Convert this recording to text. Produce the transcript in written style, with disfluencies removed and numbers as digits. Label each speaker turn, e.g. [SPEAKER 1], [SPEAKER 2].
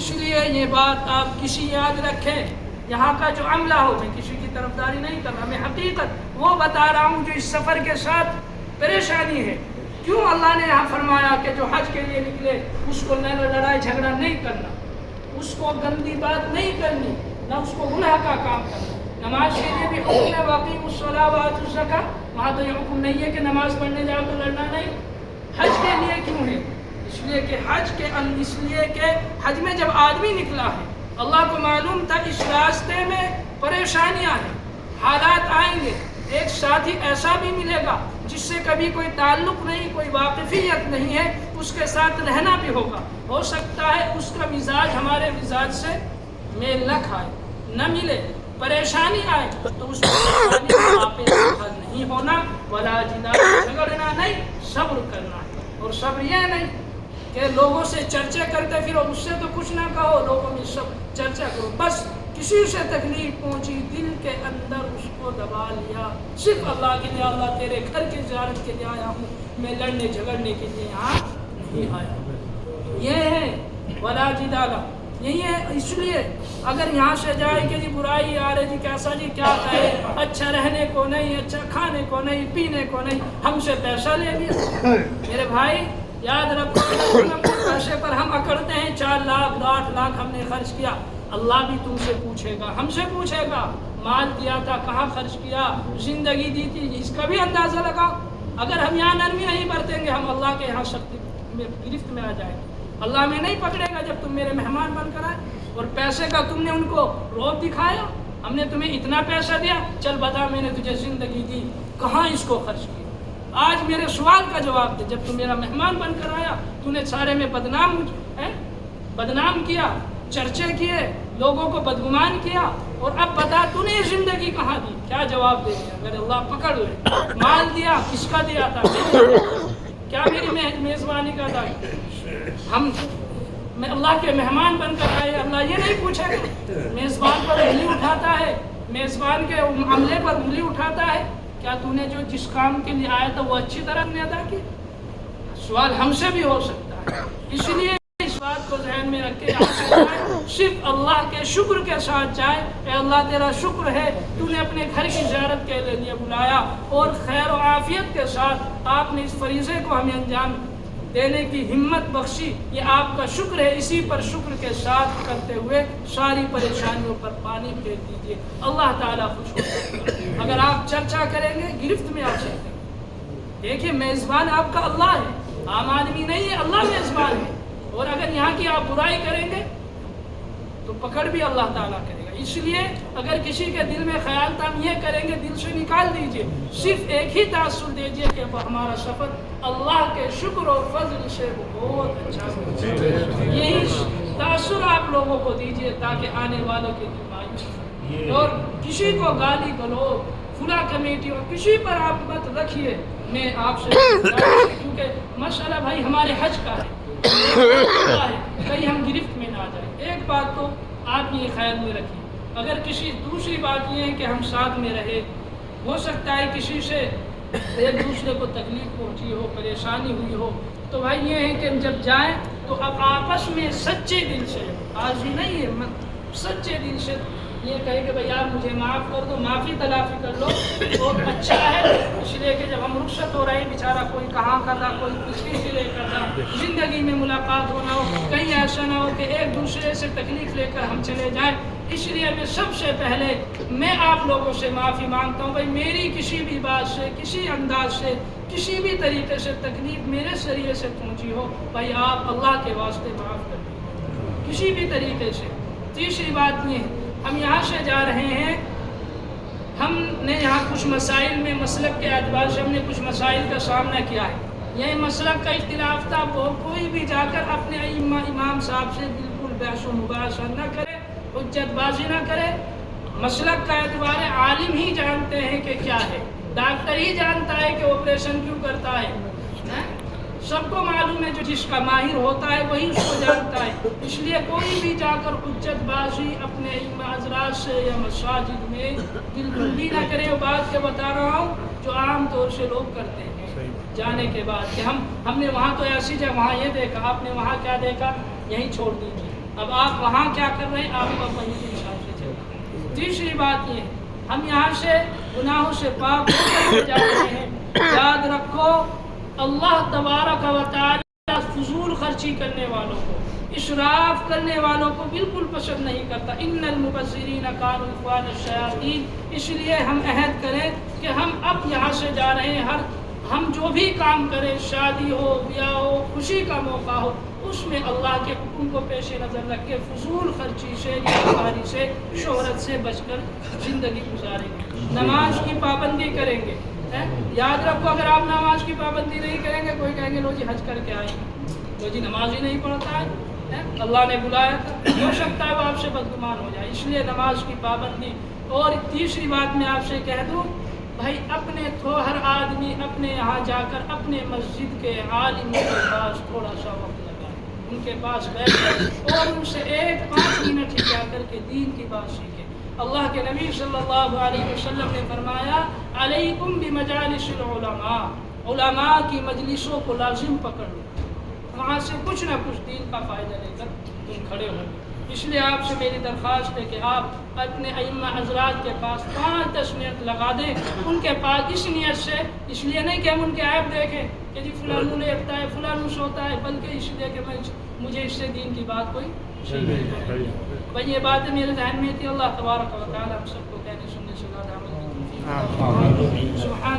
[SPEAKER 1] اس لیے یہ بات آپ کسی یاد رکھیں، یہاں کا جو عملہ ہو، میں کسی کی طرفداری نہیں کر رہا، میں حقیقت وہ بتا رہا ہوں جو اس سفر کے ساتھ پریشانی ہے۔ کیوں اللہ نے یہاں فرمایا کہ جو حج کے لیے نکلے اس کو نہ لڑائی جھگڑا نہیں کرنا، اس کو گندی بات نہیں کرنی، نہ اس کو گناہ کا کام کرنا۔ نماز کے لیے بھی حکم ہے واقعی الصلاۃ وآتوا الزکاۃ، وہاں تو یہ حکم نہیں ہے کہ نماز پڑھنے جاؤ تو لڑنا نہیں۔ حج کے لیے کیوں ہے؟ اس لیے کہ حج میں جب آدمی نکلا ہے، اللہ کو معلوم تھا اس راستے میں پریشانیاں ہیں، حالات آئیں گے، ایک ساتھی ایسا بھی ملے گا جس سے کبھی کوئی تعلق نہیں، کوئی واقفیت نہیں ہے، اس کے ساتھ رہنا بھی ہوگا، ہو سکتا ہے اس کا مزاج ہمارے مزاج سے میل نہ کھائے، نہ ملے، پریشانی آئے، تو اس پریشانی کا آپ حل نہیں ہونا، ولا جدال، جھگڑنا نہیں، صبر کرنا ہے۔ اور صبر یہ نہیں کہ لوگوں سے چرچا کرتے پھرو، اس سے تو کچھ نہ کہو، لوگوں میں سب چرچا کرو، بس کسی سے تکلیف پہنچی دل کے اندر اس کو دبا لیا، صرف اللہ کے لیے، اللہ تیرے گھر کی زیارت کے لیے آیا ہوں، میں لڑنے جھگڑنے کے لیے یہاں نہیں آیا۔ یہ ہے ولا جدال، یہی ہے۔ اس لیے اگر یہاں سے جائے کہ جی برائی آ رہی جی کیسا جی کیا کہے، اچھا رہنے کو نہیں، اچھا کھانے کو نہیں، پینے کو نہیں، ہم سے پیسہ لے لیا۔ میرے بھائی یاد رکھو، پیسے پر ہم اکڑتے ہیں، 4 لاکھ 8 لاکھ ہم نے خرچ کیا، اللہ بھی تم سے پوچھے گا، ہم سے پوچھے گا، مال دیا تھا کہاں خرچ کیا، زندگی دی تھی، اس کا بھی اندازہ لگاؤ۔ اگر ہم یہاں نرمی نہیں برتیں گے، ہم اللہ کے یہاں سختی میں گرفت میں آ جائیں گے۔ اللہ میں نہیں پکڑے گا جب تم میرے مہمان بن کر آئے، اور پیسے کا تم نے ان کو روب دکھایا، ہم نے تمہیں اتنا پیسہ دیا، چل بتا میں نے تجھے زندگی دی، کہاں اس کو خرچ کیا؟ آج میرے سوال کا جواب دے، جب تم میرا مہمان بن کر آیا تو نے سارے میں بدنام کیا، چرچے کیے، لوگوں کو بدگمان کیا، اور اب بتا تو نے زندگی کہاں دی؟ کیا جواب دے دیا؟ اگر اللہ پکڑ لے، مال دیا کس کا دیا تھا؟ کیا میری میزبانی کا تھا؟ میں اللہ کے مہمان بن کر آئے، اللہ یہ نہیں پوچھے گا؟ میزبان پر انگلی اٹھاتا ہے، میزبان کے عملے پر انگلی اٹھاتا ہے، کیا تو نے جو جس کام کے لیے آیا تھا وہ اچھی طرح نے ادا کی؟ سوال ہم سے بھی ہو سکتا ہے۔ اس لیے اس بات کو ذہن میں رکھ کے صرف اللہ کے شکر کے ساتھ جائے، اے اللہ تیرا شکر ہے تو نے اپنے گھر کی زیارت کے لیے بلایا، اور خیر و عافیت کے ساتھ آپ نے اس فریضے کو ہمیں انجام دینے کی ہمت بخشی، یہ آپ کا شکر ہے۔ اسی پر شکر کے ساتھ کرتے ہوئے ساری پریشانیوں پر پانی پھیر دیجیے، اللہ تعالیٰ خوش ہوگا۔ اگر آپ چرچا کریں گے گرفت میں آ سکتے ہیں۔ دیکھیے میزبان آپ کا اللہ ہے، عام آدمی نہیں ہے، اللہ میزبان ہے، اور اگر یہاں کی آپ برائی کریں گے تو پکڑ بھی اللہ تعالیٰ کرے گا۔ اس لیے اگر کسی کے دل میں خیال تھا ہم یہ کریں گے، دل سے نکال دیجئے، صرف ایک ہی تاثر دیجئے کہ ہمارا سفر اللہ کے شکر اور فضل سے بہت اچھا ہو۔ یہی تاثر آپ لوگوں کو دیجئے تاکہ آنے والوں کے دل مایوس، اور کسی کو گالی گلوچ فلاں کمیٹی اور کسی پر آپ مت رکھیے۔ میں آپ سے کیونکہ مسئلہ بھائی ہمارے حج کا ہے، کہیں ہم گرفت میں نہ آ جائیں۔ ایک بات تو آپ یہ خیال میں رکھیں، اگر کسی دوسری بات یہ ہے کہ ہم ساتھ میں رہے، ہو سکتا ہے کسی سے ایک دوسرے کو تکلیف پہنچی ہو، پریشانی ہوئی ہو، تو بھائی یہ ہے کہ ہم جب جائیں تو اب آپس میں سچے دل سے، آج نہیں ہے، سچے دل سے یہ کہے کہ بھائی آپ مجھے معاف کر دو، معافی تلافی کر لو، اور اچھا ہے۔ اس لیے کہ جب ہم رخصت ہو رہے ہیں، بیچارہ کوئی کہاں کا تھا، کوئی کسی سے لے کر تھا، زندگی میں ملاقات ہونا ہو، کہیں ایسا نہ ہو کہ ایک دوسرے سے تکلیف لے کر ہم چلے جائیں۔ اس لیے میں سب سے پہلے میں آپ لوگوں سے معافی مانگتا ہوں، بھائی میری کسی بھی بات سے، کسی انداز سے، کسی بھی طریقے سے تکلیف میرے ذریعے سے پہنچی ہو، بھائی آپ اللہ کے واسطے معاف کر دیجیے، کسی بھی طریقے سے۔ تیسری بات یہ ہے، ہم یہاں سے جا رہے ہیں، ہم نے یہاں کچھ مسائل میں مسلک کے اعتبار سے ہم نے کچھ مسائل کا سامنا کیا ہے۔ یہ مسلک کا اختلاف تھا، کوئی بھی جا کر اپنے امام صاحب سے بالکل بحث و مباحثہ نہ کرے، حجت بازی نہ کرے۔ مسلک کا اعتبار ہے، عالم ہی جانتے ہیں کہ کیا ہے، ڈاکٹر ہی جانتا ہے کہ آپریشن کیوں کرتا ہے، سب کو معلوم ہے، جو جس کا ماہر ہوتا ہے وہی اس کو جانتا ہے۔ اس لیے کوئی بھی جا کر حجت بازی اپنے معذرات سے یا مساجد میں بالکل بھی نہ کرے۔ وہ بات کے بتا رہا ہوں جو عام طور سے لوگ کرتے ہیں جانے کے بعد، کہ ہم نے وہاں تو ایسی جگہ وہاں یہ دیکھا، آپ نے وہاں کیا دیکھا، یہیں چھوڑ دیجیے، اب آپ وہاں کیا کر رہے ہیں، آپ کو وہیں کے حساب سے چلنا ہے۔ تیسری بات یہ ہے ہم یہاں سے گناہوں سے پاک ہو کر جا رہے ہیں، یاد رکھو اللہ تبارک و تعالی فضول خرچی کرنے والوں کو، اسراف کرنے والوں کو بالکل پسند نہیں کرتا۔ ان المبذرین کانوا اخوان الشیاطین۔ اس لیے ہم عہد کریں کہ ہم اب یہاں سے جا رہے ہیں، ہم جو بھی کام کریں، شادی ہو، بیاہ ہو، خوشی کا موقع ہو، اس میں اللہ کے حکم کو پیش نظر رکھ کے فضول خرچی سے، ریاکاری سے، شہرت سے بچ کر زندگی گزاریں گے، نماز کی پابندی کریں گے۔ یاد رکھو اگر آپ نماز کی پابندی نہیں کریں گے، کوئی کہیں گے لو جی حج کر کے آئیں گے، لو جی نماز ہی نہیں پڑھتا ہے، اللہ نے بلایا تھا، ہو سکتا ہے وہ آپ سے بدگمان ہو جائے۔ اس لیے نماز کی پابندی۔ اور تیسری بات میں آپ سے کہہ دوں بھائی، اپنے ہر آدمی اپنے یہاں جا کر اپنے مسجد کے عالم کے پاس تھوڑا سا وقت لگائے، ان کے پاس بیٹھ اور ان سے 5 منٹ ہی جا کر کے دین کی بات سیکھے۔ اللہ کے نبی صلی اللہ علیہ وسلم نے فرمایا علیکم بمجالس العلماء، علماء کی مجلسوں کو لازم پکڑ لو، وہاں سے کچھ نہ کچھ دین کا فائدہ لے کر تم کھڑے ہو۔ اس لیے آپ سے میری درخواست ہے کہ آپ اپنے ائمہ حضرات کے پاس 5-10 منٹ لگا دیں، ان کے پاس اس نیت سے، اس لیے نہیں کہ ہم ان کے عیب دیکھیں کہ جی فلاں لیٹتا ہے، فلاں سوتا ہے، بلکہ اس لیے کہ مجھے اس سے دین کی بات کوئی سیکھنی ہے۔ بھائی یہ باتیں میرے ذہن میں تھی، اللہ تبارک و تعالی ہم سب کو کہنے سننے سے زیادہ عمل کی توفیق عطا فرمائے۔ سبحان